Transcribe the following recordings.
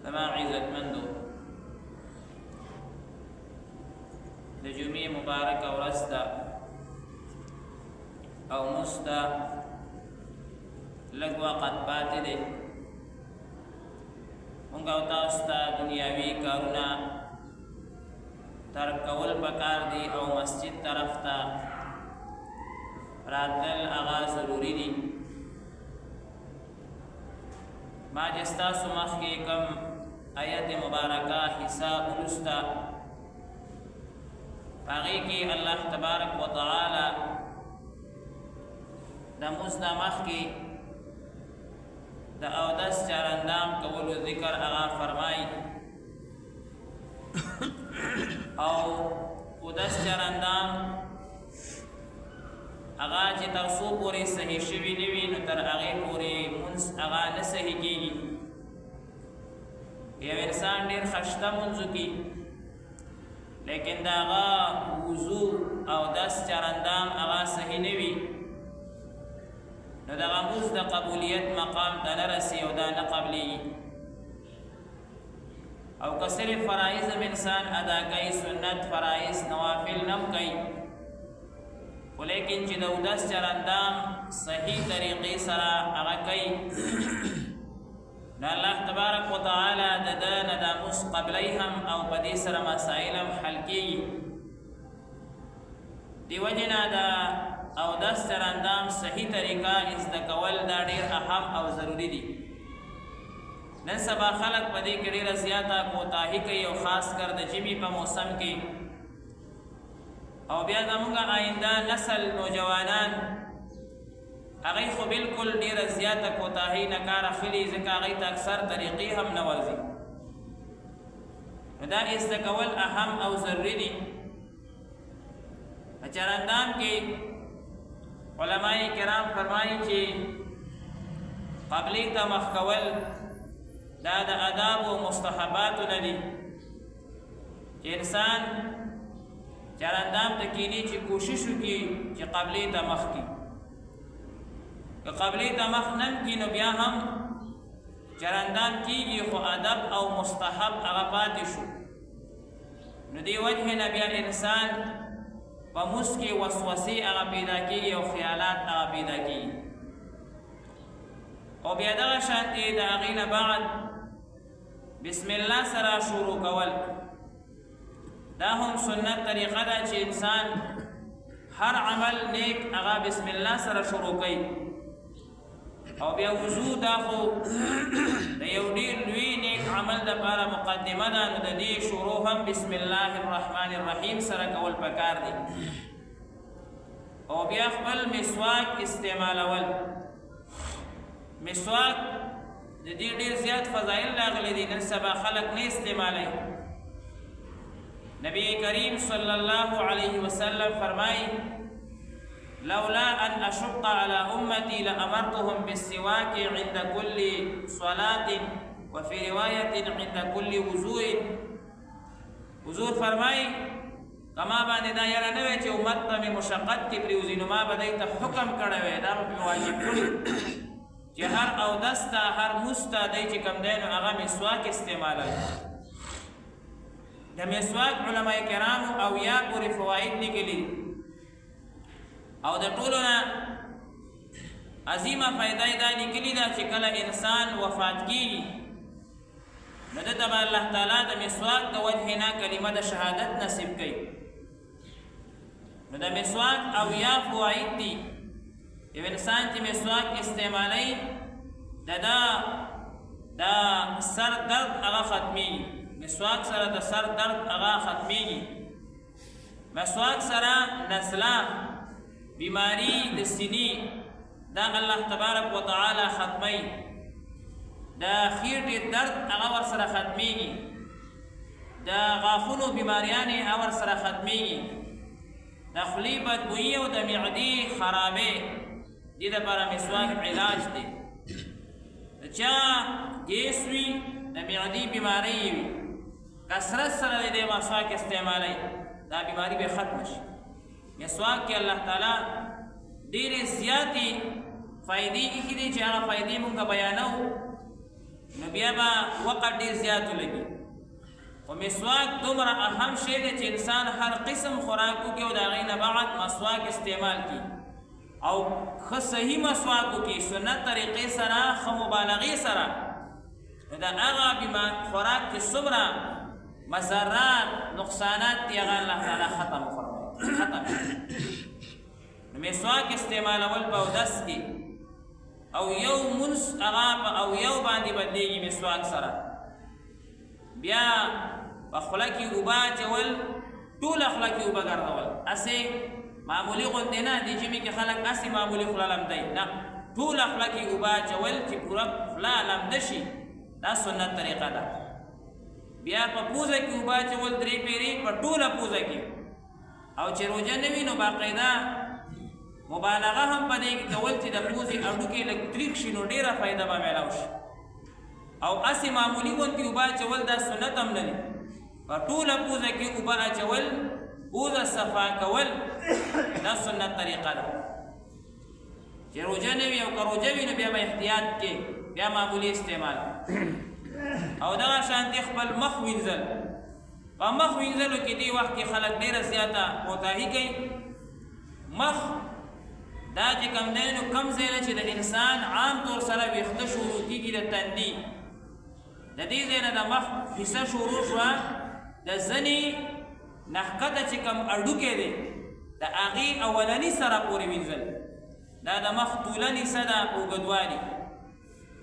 تمام عزتمندو د جمعې مبارکه ورځ ده او مونځ ته لږ وخت پاتې دی. مونږ او تاسو ته دنیاوي کارونه ترک کول پکار دي او مسجد طرف ته راتلل هغه ضروري دي. ما چې ستاسو مخکې کوم آیت مبارکه حصہ ولوسته هغې کې الله تبارک وتعالی د مونځ نه مخکې د اودس چارندام کولو ذکر هغه فرمایي او اودس چارندام هغه چې تر څو پورې صحیح شوي نه وي نو تر هغې پورې مونځ هغه نه صحیح کېږي. یو انسان ډېر خشته مونځ وکړي لیکن د هغه وضو او اودس چارندام هغه صحیح نه وي نو دغه مونځ د قبولیت مقام ته نه رسي او دا نه قبلېږي. او که صرف فرایض هم انسان ادا کوي، سنت فرایض نوافل نه هم کوي، خو لیکن چې د اودس چارندام صحیح طریقې سره هغه کوي نو الله تبارک وتعالی د ده نه دا مونځ قبلی هم او په دې سره مسایل هم حل کېږي. دې وجې نه د اودس چارندام صحیح طریقه زده کول دا ډېر اهم او ضروري دي. نن سبا خلک په دې کې ډېره زیاته کوتاهي کوي او خاص کر د ژمي په موسم کې. او بیا زموږ آینده نسل نوجوانان هغوی خو بلکل ډېره زیاته کوتاهي نه کار اخلي ځکه هغوی ته اکثر طریقې هم نه ورځي. نو دا زده کول اهم او ضروري دي. په چارندام کې علماء کرام فرمایي چې قبلې ته مخ کول دا د آداب و مستحباتو نه دي چې انسان چارندام ته کینی چې کوشش وکړي چې قبلې ته مخ کړي. که قبلې ته مخ نه کړي نو بیا هم چارندام کېږي خو ادب او مستحب هغه پاتې شو. نو دې وجهې نه بیا انسان په مونځ کې وسوسې هغه پیدا کېږي او خیالات هغه پیدا کېږي. او بیا دغه شانتې د هغې نه بعد بسم الله سره شروع کول دا هم سنت طریقه ده چې انسان هر عمل نیک هغه بسم الله سره شروع کوي. او بیا وضو دا خو د یو ډېر لوی نیک عمل دپاره مقدمه ده نو د دې شروع هم بسم الله الرحمن الرحیم سره کول پکار دي. او بیا خپل مسواک استعمالول. مسواک د دې ډېر زیات فضایل راغلي دي، نن سبا خلک نه استعمالوي. نبی کریم صلی الله علیه وسلم فرمایي لولا ان اشق على امتي لامرتهم بالسواك عند كل صلاه وفي روايه عند كل وضوء. حضور فرمایي کما باندې دا یاره نه وی چې امت ته مې مشقت کې پرېوځي نو ما به دوی ته حکم کړی وی، دا به مې واجب کړي چې هر اودس ته هر مونځ ته دی چې کوم دی نو هغه مسواک استعمالوي. د مسواک علماء کرامو اویا پورې فواید لیکلي او د ټولو نه عظیمه فایده یې دا لیکلي ده چې کله انسان وفات کېږي نو ده ته به الله تعالی د مسواک د وجهې نه کلمه د شهادت نصیب کوي. نو د مسواک اویا فواید دي. یو انسان چې مسواک استعمالوي د سر درد هغه ختمیږي. مسواک سره د سر درد هغه ختمیږي. مسواک سره نزله بیماری د سینې دا الله تبارک وتعالی ختمی. د خېټې درد هغه ورسره ختمیږي. د غاښونو بیماریانې هغه ورسره ختمیږي. د خولې بدبویي او د معدې خرابې دې دپاره مسواک علاج دی. د چا ګیس وي د معدې بیماری وي کثرت سره د دې مسواک استعمالوي دا بیماری به ختمه شي. مسواک کې الله تعالی ډېرې زیاتې فایدې ایښي دي چې هغه فایدې مونږ بیانوو نو بیا به وقت ډېر زیات ولګي. خو مسواک دومره اهم شی دی چې انسان هر قسم خوراک وکړي او د هغې نه بعد مسواک استعمال کړي او ښه صحیح مسواک وکړي سنت طریقې سره ښه مبالغې سره. نو د هغه خوراک چې څومره مسرات نقصانات دي هغه الله تعالی ختم نو مسواک استعمالول په اودس کې او یو منس هغه په او یو باندې بدلېږي مسواک سره. بیا په خوله کې اوبه اچول ټوله خوله کې اوبه ګرځول هسې معمولي غوندې نه دې ژمي کې خلک هسې معمولي خوله لمدوي نه ټوله خوله کې اوبه اچول چې پوره خوله لمده شي دا سنت طریقه ده. بیا په پوزه کې اوبه اچول 3 پیرې په ټوله پوزه کې او چې روژه نه وي نو باقاعده مبالغه هم په دې کې کول چې د پوزې هډوکي لږ تریخ شي نو ډېره فایده به میلاو شي او هسې معمولي غوندې اوبه اچول دا سنت هم نه دي. په ټوله پوزه کې اوبه اچول پوزه صفا کول دا سنت طریقه ده. چې روژه نه وي او که روژه وي نو بیا به احتیاط کې بیا معمولي استعمال او دغه شانتې خپل مخ وینځل. په مخ وینځلو کې دې وخت کې خلک ډېره زیاته کوتاهي کوي. مخ دا چې کوم دی نو کوم ځای نه چې د انسان عام طور سره ویښته شروع کېږي د تندي د دې ځای نه د مخ حصه شروع شوه د زنې نه ښکته چې کوم هډوکی دی د هغې اولني سره پورې وینځل دا د مخ طولني حصه ده اوږدوالي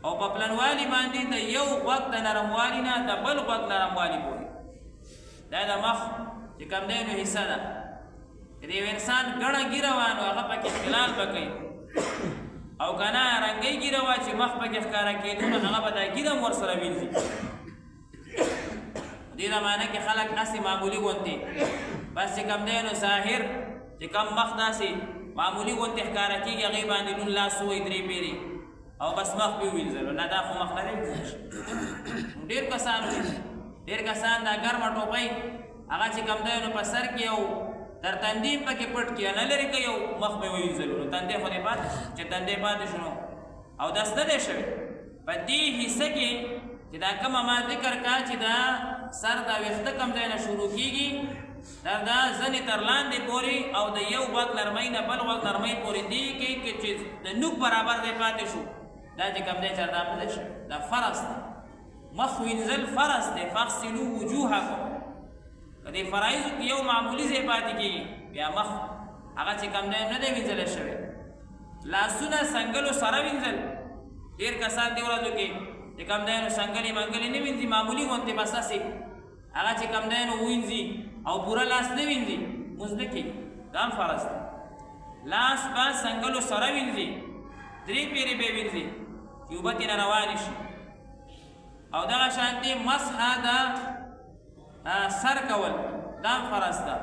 او په پلنوالي باندې د یو غوږ د نرموالي نه د بل غوږ نرموالي پورې دا د مخ چې کوم دی نو حصه ده. د یو انسان ګڼه ږیره وه نو هغه پکې خلال به کوي او که نه رنګۍ ږیره وه چې مخ پکې ښکاره کېدو نو هغه به دا ږیره هم ورسره وینځي. دې زمانه کې خلک هسې معمولي غوندې بس چې کوم دی نو ظاهر چې کوم مخ داسې معمولي غوندې ښکاره کېږي هغې باندې نون لاس ووایي 3 پیرې او بس مخ پې ووینځلو نه دا خو مخ نه دی ډېر کسان دا ګرمه ټوپۍ هغه چې کوم دی نو په سر کې او در تندې پکې پټ کړي نه لرې کوي او مخ مې ووینځلو نو تندې خو دې پاتې چې تندې پاتې شو نو او داس نه دی شوی. په دې حصه کې چې دا کومه ما ذکر کا چې دا سر دا ویښته کوم ځای نه شروع کېږي دا زنې تر لاندې پورې او د یو غوږ نرمۍ نه بل غوږ نرمۍ پورې دې کې چې د نوک برابر دی پاتې شو دا چې کوم دی چردا نه دی شوی دا فرض دی. مخ وینځل فرض دی. فاغسلوا وجوهکم په دې فرایضو کې یو معمولي ځای پاتې کېږي بیا مخ هغه چې کوم دی نه دی وینځلی شوی. لاسونه سنګلو سره وینځل ډېر کسان دې ورځو کې چې کوم دی نو سنګلې منګلې نه وینځي معمولي غوندې بس هسې هغه چې کوم دی نو وینځي او پوره لاس نه وینځي مونځ نه کېږي دا هم فرض دی. لاس به سنګلو سره وینځي 3 پیرې به وینځي چې اوبه ترې نه روانې شي او دغه شانتې مسحه د سر کول دا هم فرض ده.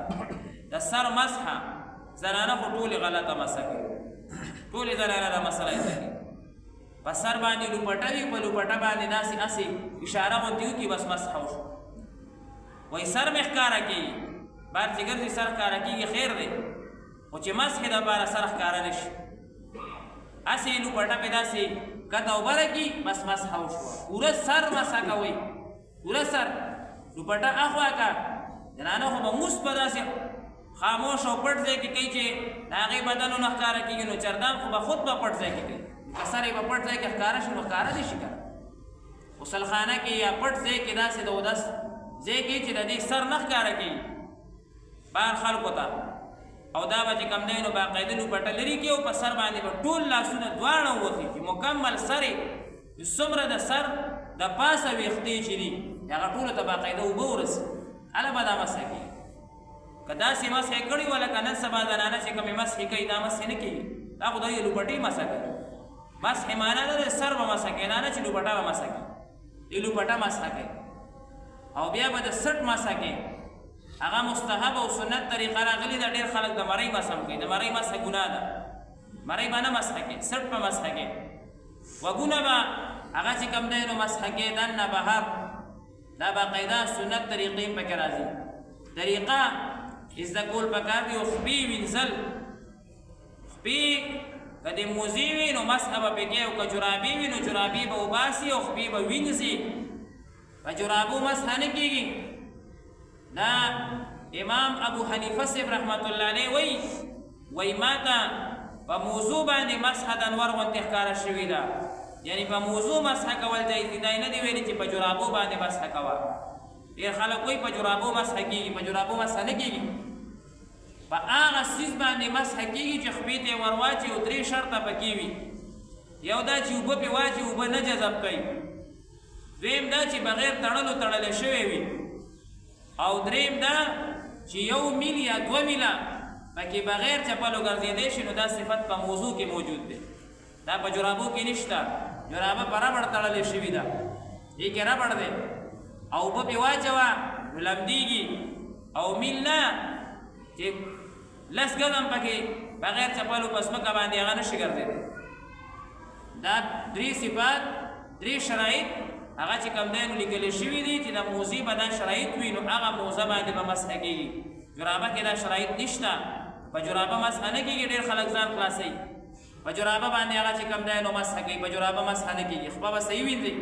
د سر مسحه زنانه خو ټولې غلطه مسحه کوي ټولې زنانه دا مسله یې کوي په سر باندې لوپټه وي په لوپټه باندې داسې هسې اشاره غوندې وکړي بس مسحه وشو. وایي سر مې ښکاره کېږي بار چې ګرځي سر ښکاره کېږي خیر دی خو چې مسحې دپاره سر ښکاره نه شي هسې لوپټه پې داسې کته اوبره کړي بس مسحه وشوه. پوره سر مسحه کوئ پوره سر لوپټه اخوا که جنانه خو به موس په داسې خاموش او پټ ځای کې کوي چې د هغې بدنونه ښکاره کېږي نو چردان خو به خود به پټ ځای کې کوي که سر یې به پټ ځای کې ښکاره شي نو ښکاره دې شي که غسلخانه کې یا پټ ځای کې داسې د اودس ځای کې چې د دې سر نه ښکاره کېږي بهر خلکو ته او دا به چې کوم دی نو باقاعده لوپټه لرې کړي او په سر باندې به ټول لاسونه دواړه ووخېږي مکمل سر یې څومره د سر د پاسه ویښتې چې دي هغه ټولو ته باقاعده اوبه ورسي هله به دا مسحه کېږي. که داسې مسحې کړي وه لکه نن سبا زنانه چې کومې مسحې کوي دا مسحې نه کېږي دا خو د لوپټې مسحه کوي. مسحې معنا نه دی سر به مسحه کوي نه چې لوپټه به مسحه کوي د لوپټه مسحه کوي او بیا به د سټ مسحه کوي هغه مستحب او سنت طریقه راغلي ده. ډېر خلک د مرۍ مسحه هم کوي د مرۍ مسحه ګناه ده مرۍ به نه مسحه کوي سټ به مسحه کوي. وګونه به هغه چې کوم دی نو مسحه کوي دننه بهر دا باقاعده سنت طریقې پکې راځي. طریقه زده کول پکار دي او خپې وینځل خپې که د موزې وي نو مسحه به پکې او که جرابې وي نو جرابې به وباسي او خپې به وینځي په جرابو مسحه نه کېږي. دا امام ابو حنیفه صاحب رحمت الله علیه وایي ما ته په موضوع باندې مسحه د انور غوندې ښکاره شوې ده، یعنی په موضوع مسحه کول جایز دي، دا یې نه دي ویلي چې په جرابو باندې مسحه کوه. ډېر خلک وایي په جرابو مسحه کېږي، په جرابو مسحه نه کېږي، په هغه څیز باندې مسحه کېږي چې خپې ته یې ور واچي او 3 شرطه پکې وي. یو دا چې اوبه پې واچي اوبه نه جذب کوي، دویم دا چې بغیر تړلو تړلی شوی وي، او دریم دا چې 1 میل یا 2 میله پکې بغیر چپلو ګرځېدی شي، نو دا صفت په موضوع کې موجود دی. دا په جرابو کې نشته، جرابه په ربړ تړلې شوي ده، دې کې ربړ دی او اوبه پې واچوه نو لمدېږي، او میل نه چې 10 ګزم پکې بغیر چپلو په ځمکه باندې هغه نشي ګرځېدی. دا 3 صفات 3 شرایط هغه چې کوم دی نو لیکلی شوي دي چې د موضوع به دا شرایط وي نو هغه موضوع باندې به مسحه کېږي. جرابه کې دا شرایط نشته، په جرابه مسحه نه کېږي. ډېر خلک ځان خلاصوي په جرابه باندې هغه چې کوم دی نو مسحه کوي، په جرابه مسحه نه کېږي. خپه به صحیح وینځي،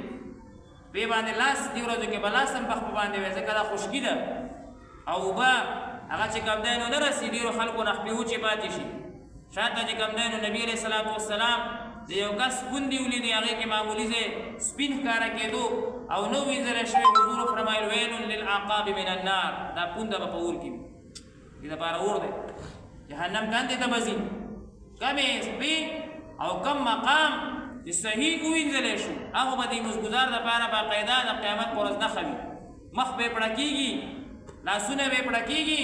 پې باندې لاس دې ورځو کې به لاس هم په خپه باندې وي، ځکه دا خشکي ده، او اوبه هغه چې کوم دی نو نه رسي، ډېرو خلکو نه خپې وچې پاتې شي. شاته چې کوم دی نو نبي علیه صلات وسلام د یو کس پوندې ولیدې، هغې کې معمولي ځای سپین ښکاره کېدو او نه وینځلی شوی. حضور فرمایل ویل للعقاب من النار، دا پونده به په اور کې وي، دې دپاره اور دی، جهنم کاندې ته به ځي. کمې سپې او کم مقام چې صحیح ووینځلی شو، هغه به د مزګزار دپاره باقاعده د قیامت په ورځ نښه وي. مخ به یې پړه کېږي، لاسونه به یې پړه کېږي،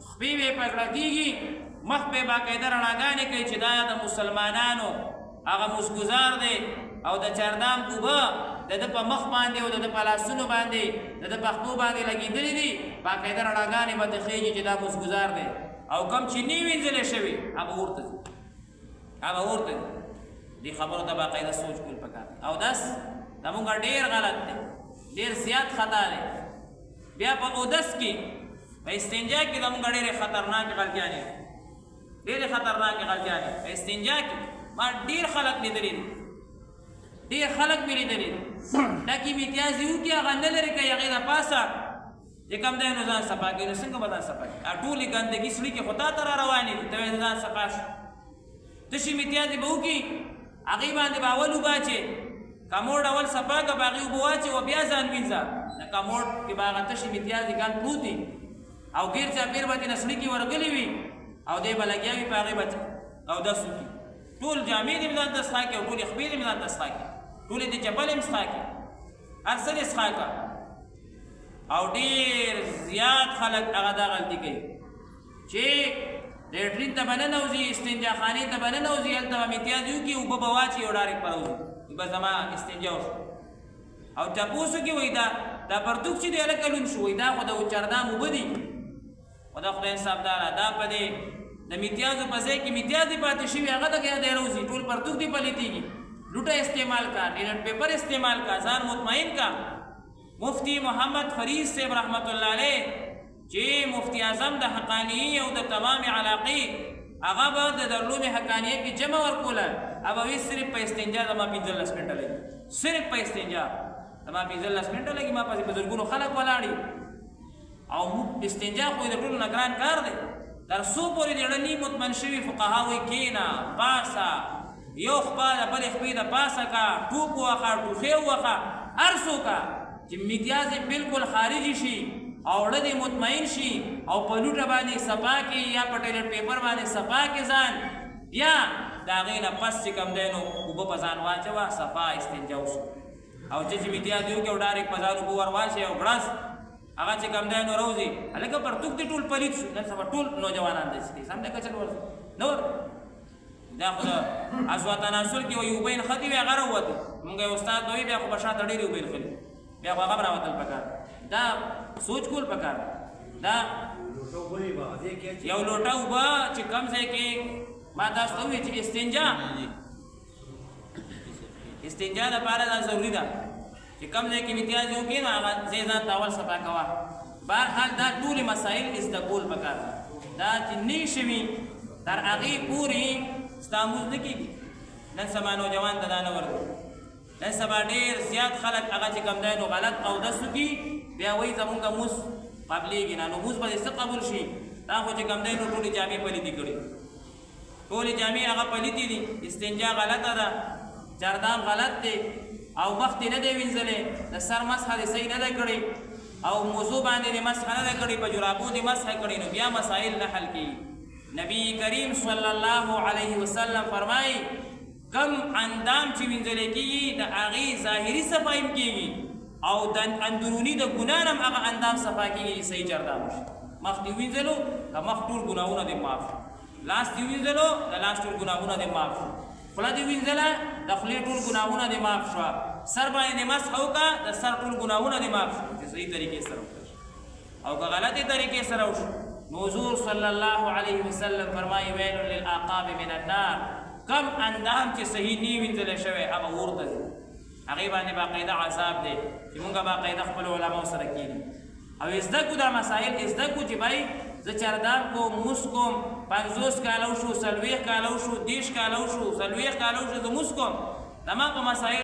خپې به یې پړه کېږي، مخ به یې باقاعده رڼاګانې کوي چې دا د مسلمانانو هغه مزګزار دی، او د چردام اوبه د ده په مخ باندې او د ده په لاسونو باندې د ده په خپو باندې لګېدلي دي، باقاعده رڼاګانې به ته خېږي چې دا مزګزار دی. او کم چې نه وینځلی شوي هغه اور ته ځي، هغه اور ته ځي. دې خبرو ته باقاعده سوچ کول پکار دی. اودس زمونږ ډېر غلط دی، ډېر زیات خطا دی. بیا په اودس کې په استنجا کې زمونږ ډېرې خطرناکې غلطیانې دي، ډېرې خطرناکې غلطیانې په استنجا کې ما ډېر خلک لیدلي دي، ډېر خلک مې لیدلي دي. دا کې امتیازي وکړي، هغه نه لرې کوي، هغې د پاسه چې کوم دی نو ځان صفا کوي. نو څنګه به ځان صفا کوي؟ ټولې ګندګي سړي کې خو تا ته را روانې دي، ته وایې ځان صفا شو. تشې امتیازي به وکړي، هغې باندې به اول اوبه اچې، کموډ اول صفا کړه، په هغې اوبه واچې او بیا ځان وینځه. د کموډ کې به هغه تشې امتیازي ګند پروت دي، او ګیر چاپېر به دې سړي کې ورغلي وي، او دی به لګیا وي په هغې به اودس وکړي. ټول جامې دې ځان ته څښا کړي او ټولې خپې دې ځان ته څښا کړي، ټولې دې چپل هم څښا کړي، هر څه دې څښا کړه. او ډېر زیات خلک هغه دا غلطي کوي چې لیټرین ته به ننوځي، استنجا خانې ته به ننوځي، هلته به امتیازي وکړي، اوبه به واچي او ډارېک به راوځي، بس زما استنجا وشو. او تپوس وکړي وایي دا پرتوک چې دی هلکه لوند شو، وایي دا خو د چردام اوبه دي. خو دا خدای انصافداره دا په دې د امتیازو په ځای کې امتیازي پاتې شوي هغه ته کې دی راوځي، ټول پرتوک دې پلیتېږي. لوټه استعمال کا، ټیلټ پیپر استعمال کا، ځان مطمئن کا. مفتی محمد فرید صاحب رحمت الله علیه چې مفتی اعظم د حقانیې او د تمام علاقې، هغه به د علوم حقانیې کې جمع ورکوله، هغه به صرف په استنجا زما 15 منټه لګي، صرف په استنجا زما 15 منټه لګي. ما پسې بزرګونو خلک ولاړي، او استنجا خو د ټولو نه ګران کار دی. تر څو پورې د ډنې مطمئن شوي فقها وایي کېنه، پاسه یو خپه د بلې خپې د پاسه کا، ټوپ وخه، ټوخې وخه، هر څه کا چې امتیاز بالکل خارجي شي او زړه دې مطمئن شي، او په لوټه باندې صفا کې یا په ټیلټ پیپر باندې صفا کې ځان، بیا د هغې نه پس چې کوم دی نو اوبه په ځان واچوه، صفا استنجا وشو. او چې امتیاز یې وکړي او ډارېک په ځان اوبه ور واچوي او ګړز هغه چې کوم دی نو راوځي، هلکه پرتوک دې ټول پلیت شو. نن سبا ټول نوجوانان داسې دي، سم دی که چل ورځي نه ور دا خو د ازوا تناسل کې وایي اوبه یې نښتې وي، هغه راووتې. مونږ یو استاد وایي بیا خو به شاته ډېرې اوبه یې نښلي، بیا خو هغه به راوتل پکار. دا سوچ کول پکار. دا یو لوټه اوبه چې کم ځای کې ما تاسو ته وویل چې استنجا دپاره دا ضروري ده چې کم ځای کې امتیاز وکړي نو هغه ځای ځان ته اول صفا کوه. بهرحال دا ټولې مسایل زده کول پکار ده. دا چې نه شوي تر هغې پورې ستا مونځ نه کېږي. نن سبا نوجوان ته دا نه ورکړي. نن سبا ډېر زیات خلک هغه چې کوم دی نو غلط اودس وکړي بیا وایي زمونږ مونځ قبلېږي نه. نو مونځ به دې څه قبول شي؟ دا خو چې کوم دی نو ټولې جامې پلیتې کړي، ټولې جامې هغه پلیتې دي، استنجا غلطه ده، جردام غلط دی، او مخ دې نه دی وینځلی، د سر مسحه دې صحیح نه ده کړې، او موضوع باندې دې مسحه نه ده کړې، په جرابو دې مسحه کړې، نو بیا مسائل نه حل کېږي. نبی کریم صلی الله علیه وسلم فرمایي کم اندام چې وینځلی کېږي د هغې ظاهري صفا هم کېږي او د اندروني د ګناه نه هم هغه اندام صفا کېږي چې صحیح جردام شي. مخ دې وینځلو د مخ ټول ګناهونه دې معاف شو، لاس دې وینځلو د لاس ټول ګناهونه دې معاف شو، خوله دې وینځله د خولې ټول ګناهونه دې معاف شوه، سر باندې دې مسح وکړه د سر ټول ګناهونه دې معاف شو چې صحیح طریقې سره وکړه. او که غلطې طریقې سره وشو نو حضور صلی الله علیه وسلم فرمایي ویل للعقاب من النار، کم اندام چې صحیح نه وینځلی شوی هغه اور ته ځي، هغې باندې باقاعده عذاب دی چې مونږ باقاعده خپلو علماو سره کېږي او زده کړو دا مسایل زده کړو چې بھائی زه چردام کوم، موس کوم، 50 کاله وشو، 40 کاله وشو، 30 کاله وشو، 40 کاله وشو، زه موس کوم، زما په مسایل